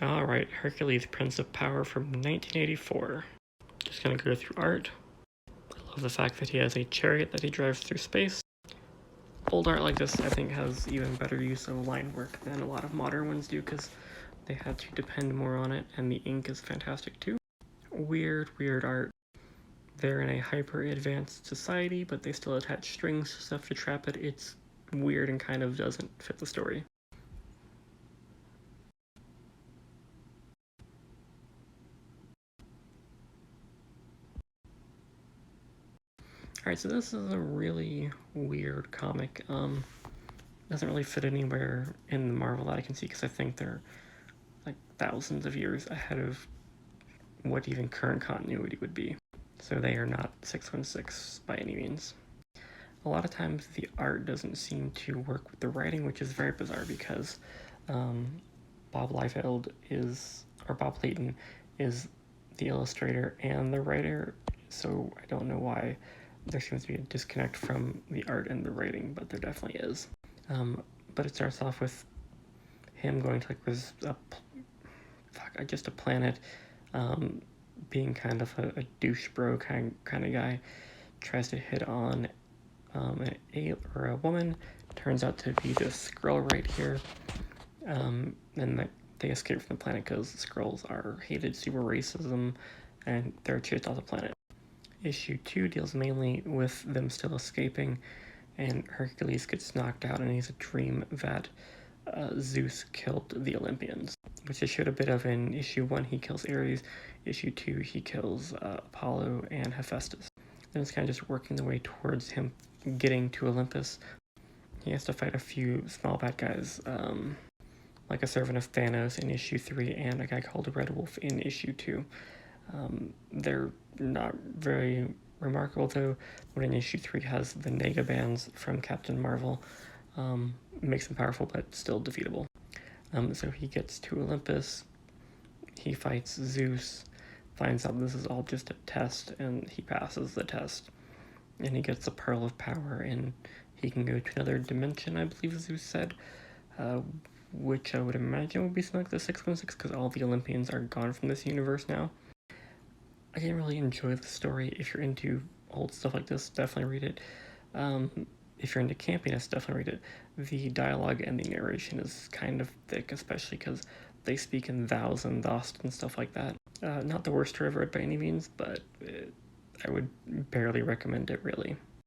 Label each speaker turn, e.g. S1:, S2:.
S1: Alright, Hercules, Prince of Power from 1984. Just gonna go through art. I love the fact that he has a chariot that he drives through space. Old art like this, I think, has even better use of line work than a lot of modern ones do, because they had to depend more on it, and the ink is fantastic too. Weird art. They're in a hyper-advanced society, but they still attach strings to stuff to trap it. It's weird and kind of doesn't fit the story. Alright, so this is a really weird comic. Doesn't really fit anywhere in the Marvel that I can see, because I think they're like thousands of years ahead of what even current continuity would be. So they are not 616 by any means. A lot of times the art doesn't seem to work with the writing, which is very bizarre, because Bob Layton is the illustrator and the writer, so I don't know why there seems to be a disconnect from the art and the writing, but there definitely is. But it starts off with him going to just a planet, being kind of a douche bro kind of guy, tries to hit on a woman, turns out to be this Skrull right here, and they escape from the planet because the Skrulls are hated, super racism, and they're chased off the planet. Issue 2 deals mainly with them still escaping, and Hercules gets knocked out, and he has a dream that Zeus killed the Olympians, which they showed a bit of in issue 1. He kills Ares. Issue 2, he kills Apollo and Hephaestus. Then it's kind of just working the way towards him getting to Olympus. He has to fight a few small bad guys, like a servant of Thanos in issue 3 and a guy called Red Wolf in issue 2. They're not very remarkable though, but in issue 3 has the Nega bands from Captain Marvel. Makes them powerful but still defeatable. So he gets to Olympus, he fights Zeus, finds out this is all just a test, and he passes the test. And he gets the Pearl of Power, and he can go to another dimension, I believe Zeus said, which I would imagine would be something like the 616, because all the Olympians are gone from this universe now. I didn't really enjoy the story. If you're into old stuff like this, definitely read it. If you're into campiness, definitely read it. The dialogue and the narration is kind of thick, especially because they speak in thous and thust and stuff like that. Not the worst story I've read by any means, but I would barely recommend it, really.